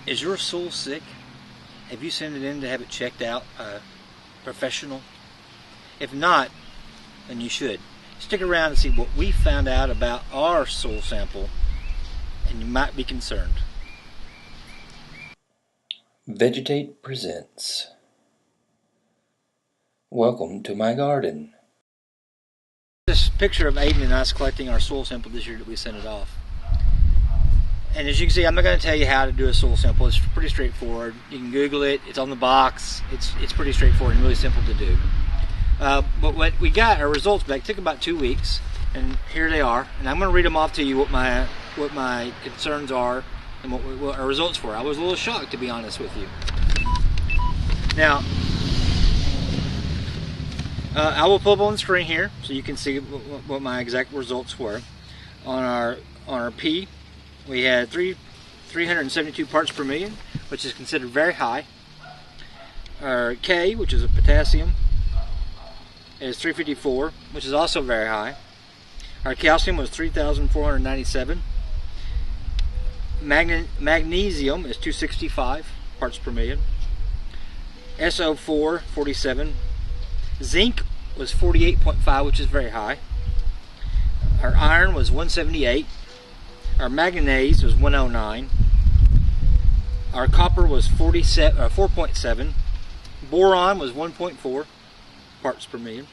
Is your soil sick? Have you sent it in to have it checked out by a professional? If not, then you should. Stick around and see what we found out about our soil sample, and you might be concerned. Vegetate presents. Welcome to my garden. This picture of Aiden and us collecting our soil sample this year that we sent it off. And as you can see, I'm not going to tell you how to do a soil sample. It's pretty straightforward. You can Google it. It's on the box. It's pretty straightforward and really simple to do. But what we got, our results back, took about 2 weeks, and here they are. And I'm going to read them off to you what my concerns are and what our results were. I was a little shocked, to be honest with you. Now, I will pull up on the screen here so you can see what my exact results were. On our P, we had 372 parts per million, which is considered very high. Our K, which is a potassium, is 354, which is also very high. Our calcium was 3,497. Magnesium is 265 parts per million. SO4, 47. Zinc was 48.5, which is very high. Our iron was 178. Our manganese was 109. Our copper was 4.7. Boron was 1.4 parts per million.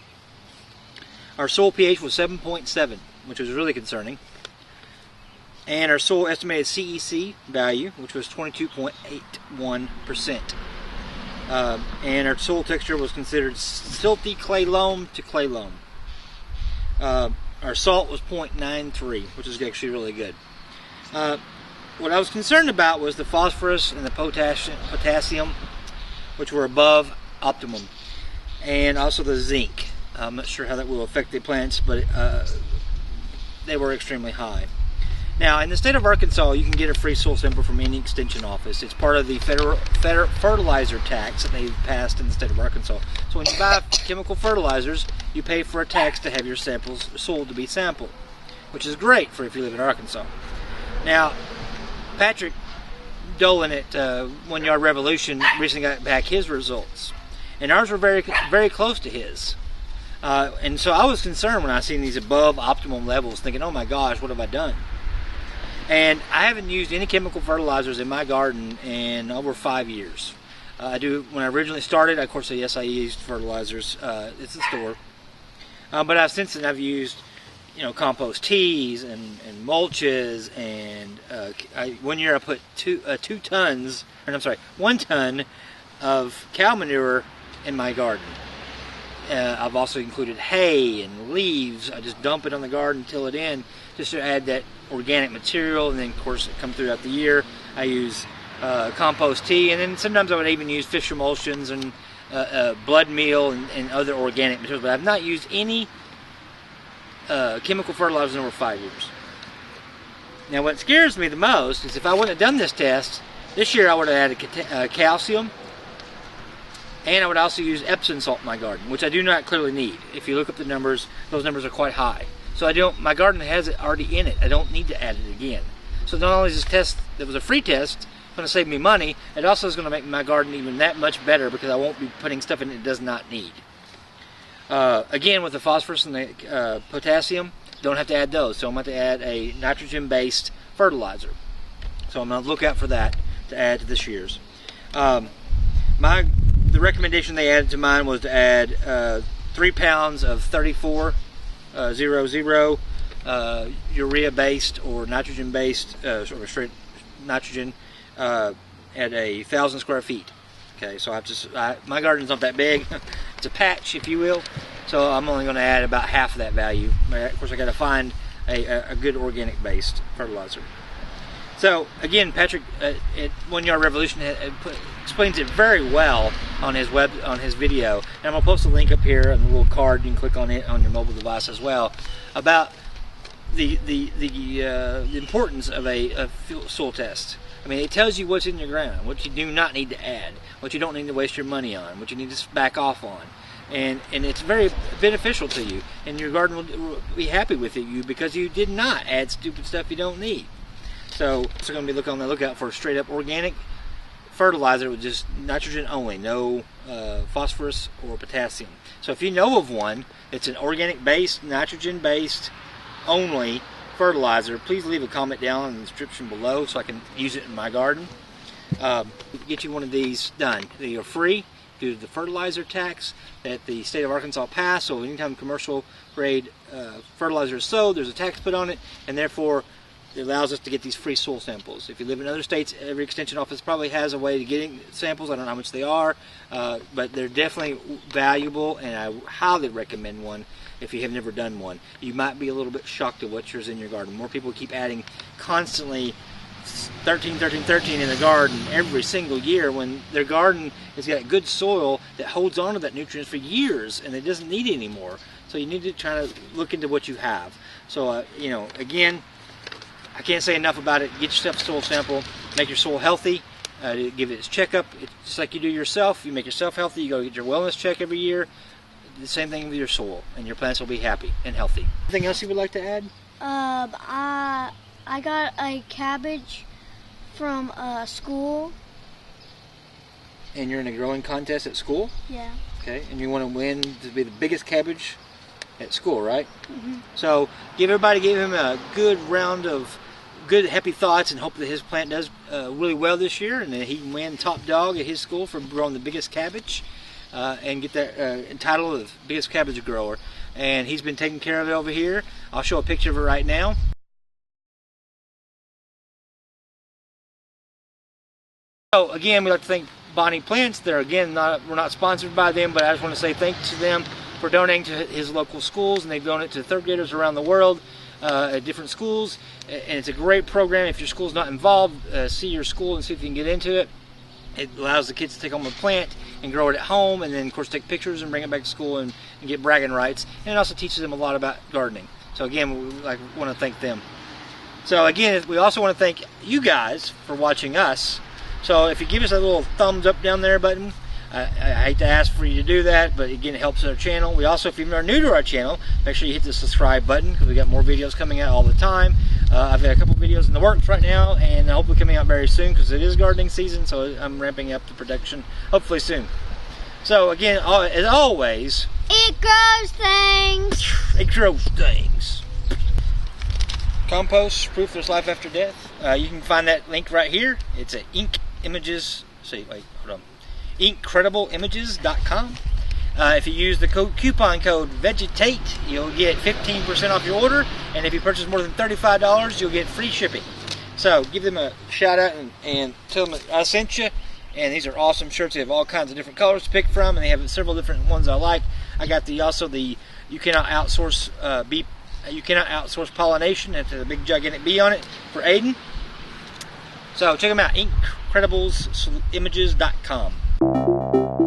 Our soil pH was 7.7, which was really concerning. And our soil estimated CEC value, which was 22.81%. And our soil texture was considered silty clay loam to clay loam. Our salt was 0.93, which is actually really good. What I was concerned about was the phosphorus and the potassium, which were above optimum, and also the zinc. I'm not sure how that will affect the plants, but they were extremely high. Now, in the state of Arkansas, you can get a free soil sample from any extension office. It's part of the federal fertilizer tax that they've passed in the state of Arkansas. So when you buy chemical fertilizers, you pay for a tax to have your samples sold to be sampled, which is great for if you live in Arkansas. Now, Patrick Dolan at 1 Yard Revolution recently got back his results, and ours were very, very close to his. And so I was concerned when I seen these above optimum levels, thinking, "Oh my gosh, what have I done?" And I haven't used any chemical fertilizers in my garden in over 5 years. When I originally started, of course, yes, I used fertilizers. It's a store. But since then, I've used, compost teas and mulches, and 1 year I put 1 ton of cow manure in my garden. I've also included hay and leaves. I just dump it on the garden, till it in, just to add that organic material. And then, of course, come throughout the year, I use compost tea, and then sometimes I would even use fish emulsions and blood meal and other organic materials. But I've not used any chemical fertilizers in over 5 years. Now, what scares me the most is if I wouldn't have done this test this year, I would have added calcium, and I would also use Epsom salt in my garden, which I do not clearly need. If you look up the numbers, those numbers are quite high. So my garden has it already in it. I don't need to add it again. So not only is this test, that was a free test, going to save me money, it also is going to make my garden even that much better, because I won't be putting stuff in it does not need. Again, with the phosphorus and the potassium, don't have to add those. So I'm going to add a nitrogen-based fertilizer. So I'm going to look out for that to add to this year's. The recommendation they added to mine was to add 3 pounds of 3400 urea-based or nitrogen-based, sort of straight nitrogen, at 1,000 square feet. Okay, so my garden's not that big. It's a patch, if you will. So I'm only going to add about half of that value. Of course, I got to find a good organic-based fertilizer. So again, Patrick at 1 Yard Revolution explains it very well on his video, and I'm gonna post a link up here and a little card. You can click on it on your mobile device as well, about the importance of a soil test. I mean, it tells you what's in your ground, what you do not need to add, what you don't need to waste your money on, what you need to back off on, and it's very beneficial to you, and your garden will be happy with you because you did not add stupid stuff you don't need. So we're going to be on the lookout for straight up organic fertilizer with just nitrogen only, no phosphorus or potassium. So if you know of one that's an organic based, nitrogen based only fertilizer, please leave a comment down in the description below so I can use it in my garden. Get you one of these done. They are free due to the fertilizer tax that the state of Arkansas passed. So anytime commercial grade fertilizer is sold, there's a tax put on it, and therefore it allows us to get these free soil samples. If you live in other states, every extension office probably has a way to getting samples. I don't know how much they are, but they're definitely valuable, and I highly recommend one if you have never done one. You might be a little bit shocked at what's in your garden. More people keep adding constantly 13, 13, 13 in the garden every single year when their garden has got good soil that holds on to that nutrients for years and it doesn't need it anymore. So you need to try to look into what you have. So, you know, again, I can't say enough about it. Get yourself a soil sample, make your soil healthy, give it its checkup. It's just like you do yourself. You make yourself healthy, you go get your wellness check every year. The same thing with your soil, and your plants will be happy and healthy. Anything else you would like to add? I got a cabbage from school. And you're in a growing contest at school? Yeah. Okay, and you want to win to be the biggest cabbage at school, right? Mm-hmm. So give him a good round of good happy thoughts and hope that his plant does really well this year and that he can win top dog at his school for growing the biggest cabbage and get that title of biggest cabbage grower. And he's been taking care of it over here. I'll show a picture of it right now. So again, we'd like to thank Bonnie Plants. They're again we're not sponsored by them, but I just want to say thanks to them for donating to his local schools, and they donate to third graders around the world at different schools. And it's a great program. If your school's not involved, see your school and see if you can get into it. It allows the kids to take home a plant and grow it at home, and then of course take pictures and bring it back to school and get bragging rights. And it also teaches them a lot about gardening. So again, we want to thank them. So again, we also want to thank you guys for watching us. So if you give us a little thumbs up down there button, I hate to ask for you to do that, but again, it helps our channel. We also, if you're new to our channel, make sure you hit the subscribe button because we got more videos coming out all the time. I've got a couple videos in the works right now, and hopefully coming out very soon because it is gardening season, so I'm ramping up the production hopefully soon. So again, as always, it grows things. It grows things. Compost, proof there's life after death. You can find that link right here. It's at incredibleimages.com. If you use the coupon code VEGETATE, you'll get 15% off your order, and if you purchase more than $35, you'll get free shipping. So give them a shout out and tell them I sent you. And these are awesome shirts. They have all kinds of different colors to pick from, and they have several different ones I like. I got you cannot outsource pollination. That's a big gigantic bee on it for Aiden. So check them out, incrediblesimages.com.